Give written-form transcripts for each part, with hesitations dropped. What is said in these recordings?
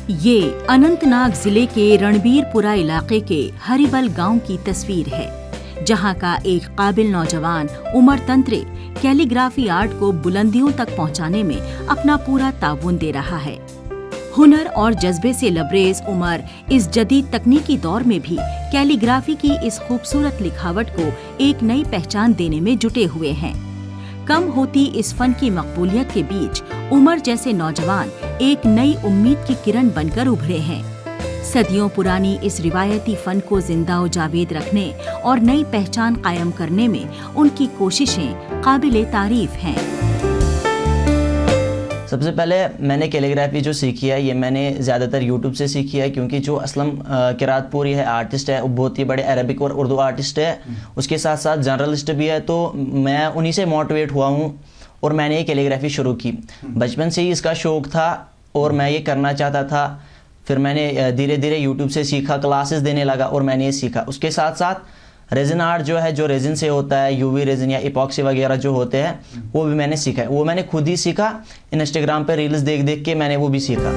یہ اننت ناگ ضلع کے رنبیرپورہ علاقے کے ہریبل گاؤں کی تصویر ہے، جہاں کا ایک قابل نوجوان عمر تنترے کیلی گرافی آرٹ کو بلندیوں تک پہنچانے میں اپنا پورا تعاون دے رہا ہے۔ ہنر اور جذبے سے لبریز عمر اس جدید تکنیکی دور میں بھی کیلی گرافی کی اس خوبصورت لکھاوٹ کو ایک نئی پہچان دینے میں جٹے ہوئے ہیں۔ کم ہوتی اس فن کی مقبولیت کے بیچ عمر جیسے نوجوان ایک نئی امید کی کرن بن کر ابھرے ہیں۔ صدیوں پرانی اس روایتی فن کو زندہ و جاوید رکھنے اور نئی پہچان قائم کرنے میں ان کی کوششیں قابل تعریف ہیں۔ سب سے پہلے میں نے کیلیگرافی جو سیکھی ہے یہ میں نے زیادہ تر یوٹیوب سے سیکھی ہے، کیونکہ جو اسلم قرات پوری ہے آرٹسٹ ہے، وہ بہت ہی بڑے عربک اور اردو آرٹسٹ ہے، اس کے ساتھ ساتھ جرنلسٹ بھی ہے، تو میں انہی سے موٹیویٹ ہوا ہوں اور میں نے یہ کیلیگرافی شروع کی۔ بچپن سے ہی اس کا شوق تھا اور میں یہ کرنا چاہتا تھا، پھر میں نے دھیرے دھیرے یوٹیوب سے سیکھا، کلاسز دینے لگا اور میں نے یہ سیکھا۔ اس کے ساتھ ساتھ ریزن آرٹ جو ہے، جو ریزن سے ہوتا ہے، یو وی ریزن یا ایپاکسی وغیرہ جو ہوتے ہیں، وہ بھی میں نے سیکھا ہے۔ وہ میں نے خود ہی سیکھا، انسٹاگرام پہ ریلز دیکھ کے میں نے وہ بھی سیکھا۔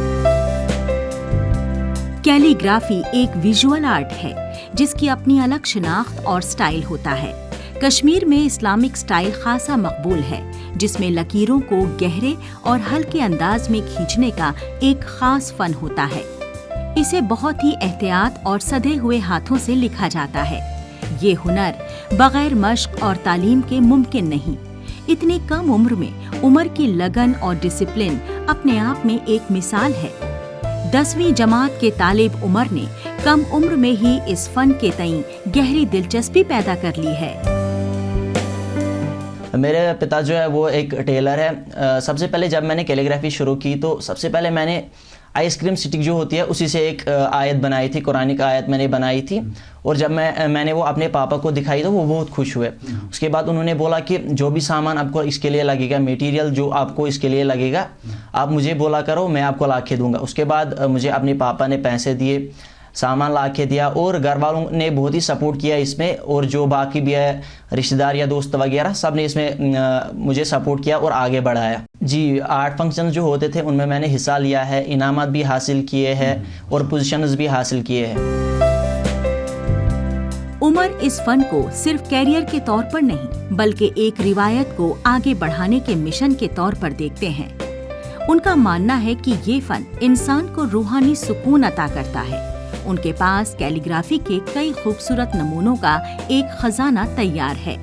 کیلی گرافی ایک ویژول آرٹ ہے جس کی اپنی الگ شناخت اور سٹائل ہوتا ہے۔ کشمیر میں اسلامک سٹائل خاصا مقبول ہے، جس میں لکیروں کو گہرے اور ہلکے انداز میں کھینچنے کا ایک خاص فن ہوتا ہے۔ اسے بہت ہی احتیاط اور سدھے ہوئے ہاتھوں سے لکھا جاتا ہے۔ یہ ہنر بغیر مشق اور تعلیم کے ممکن نہیں۔ اتنی کم عمر میں عمر کی لگن اور ڈسپلن اپنے آپ میں ایک مثال ہے۔ 10ویں جماعت کے طالب عمر نے کم عمر میں ہی اس فن کے تئیں گہری دلچسپی پیدا کر لی ہے۔ میرے پتا جو ہے وہ ایک ٹیلر ہے۔ سب سے پہلے جب میں نے کیلیگرافی شروع کی تو سب سے پہلے میں نے آئس کریم سٹک جو ہوتی ہے اسی سے ایک آیت بنائی تھی، قرآن کی آیت میں نے بنائی تھی، اور جب میں نے وہ اپنے پاپا کو دکھائی تو وہ بہت خوش ہوئے۔ اس کے بعد انہوں نے بولا کہ جو بھی سامان آپ کو اس کے لیے لگے گا، میٹیریل جو آپ کو اس کے لیے لگے گا، آپ مجھے بولا کرو، میں آپ کو لا کے دوں گا۔ اس کے بعد مجھے اپنے پاپا نے پیسے دیے، سامان لا کے دیا، اور گھر والوں نے بہت ہی سپورٹ کیا اس میں، اور جو باقی بھی ہے رشتہ دار یا دوست وغیرہ سب نے اس میں مجھے سپورٹ کیا اور آگے بڑھایا۔ جی، آرٹ فنکشن جو ہوتے تھے ان میں میں نے حصہ لیا ہے، انعامات بھی حاصل کیے ہیں اور پوزیشنز بھی حاصل کیے ہیں۔ عمر اس فن کو صرف کیریئر کے طور پر نہیں بلکہ ایک روایت کو آگے بڑھانے کے مشن کے طور پر دیکھتے ہیں۔ ان کا ماننا ہے کہ یہ فن انسان کو روحانی سکون عطا کرتا ہے۔ ان کے پاس کیلی گرافی کے کئی خوبصورت نمونوں کا ایک خزانہ تیار ہے۔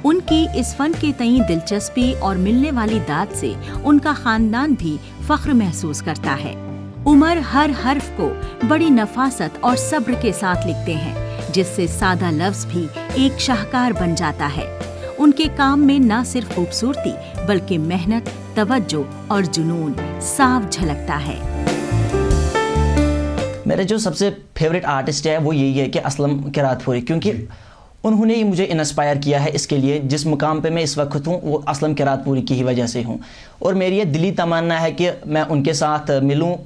ان کی اس فن کے تئیں دلچسپی اور ملنے والی داد سے ان کا خاندان بھی فخر محسوس کرتا ہے۔ عمر ہر حرف کو بڑی نفاست اور صبر کے ساتھ لکھتے ہیں، جس سے سادہ لفظ بھی ایک شاہکار بن جاتا ہے۔ ان کے کام میں نہ صرف خوبصورتی بلکہ محنت، توجہ اور جنون صاف جھلکتا ہے۔ میرے جو سب سے فیوریٹ آرٹسٹ ہے وہ یہی ہے کہ اسلم قرات پوری، کیونکہ انہوں نے ہی مجھے انسپائر کیا ہے اس کے لیے۔ جس مقام پہ میں اس وقت ہوں وہ اسلم قرات پوری کی ہی وجہ سے ہوں، اور میری یہ دلی تمنا ہے کہ میں ان کے ساتھ ملوں۔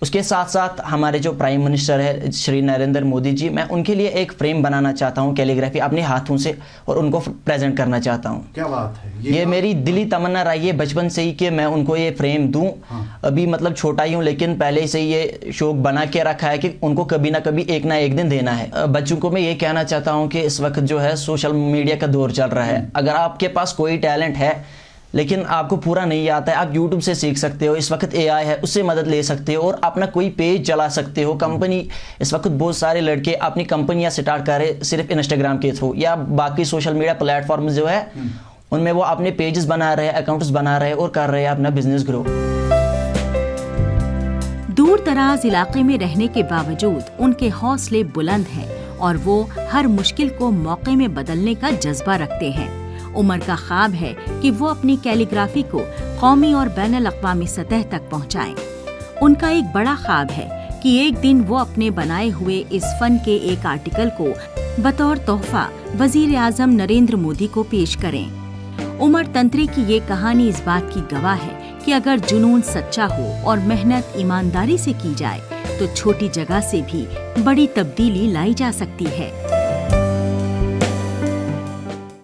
اس کے ساتھ ساتھ ہمارے جو پرائم منسٹر ہے شری نریندر مودی جی، میں ان کے لیے ایک فریم بنانا چاہتا ہوں کیلیگرافی اپنے ہاتھوں سے، اور ان کو پریزنٹ کرنا چاہتا ہوں۔ کیا بات ہے، یہ میری دلی تمنا رہی ہے بچپن سے ہی کہ میں ان کو یہ فریم دوں۔ ابھی مطلب چھوٹا ہی ہوں لیکن پہلے سے ہی یہ شوق بنا کے رکھا ہے کہ ان کو کبھی نہ کبھی ایک نہ ایک دن دینا ہے۔ بچوں کو میں یہ کہنا چاہتا ہوں کہ اس وقت جو ہے سوشل میڈیا کا دور چل رہا ہے، اگر آپ کے پاس کوئی ٹیلنٹ ہے لیکن آپ کو پورا نہیں آتا ہے، آپ یوٹیوب سے سیکھ سکتے ہو۔ اس وقت اے آئی ہے، اس سے مدد لے سکتے ہو اور اپنا کوئی پیج چلا سکتے ہو۔ کمپنی اس وقت بہت سارے لڑکے اپنی کمپنیاں سٹارٹ کر رہے صرف انسٹاگرام کے تھرو یا باقی سوشل میڈیا پلیٹ فارمز جو ہے ان میں وہ اپنے پیجز بنا رہے ہیں، اکاؤنٹس بنا رہے ہیں اور کر رہے ہیں اپنا بزنس گرو۔ دور دراز علاقے میں رہنے کے باوجود ان کے حوصلے بلند ہیں اور وہ ہر مشکل کو موقع میں بدلنے کا جذبہ رکھتے ہیں۔ عمر کا خواب ہے کہ وہ اپنی کیلی گرافی کو قومی اور بین الاقوامی سطح تک پہنچائیں۔ ان کا ایک بڑا خواب ہے کہ ایک دن وہ اپنے بنائے ہوئے اس فن کے ایک آرٹیکل کو بطور تحفہ وزیر اعظم نریندر مودی کو پیش کریں۔ عمر تنترے کی یہ کہانی اس بات کی گواہ ہے کہ اگر جنون سچا ہو اور محنت ایمانداری سے کی جائے تو چھوٹی جگہ سے بھی بڑی تبدیلی لائی جا سکتی ہے۔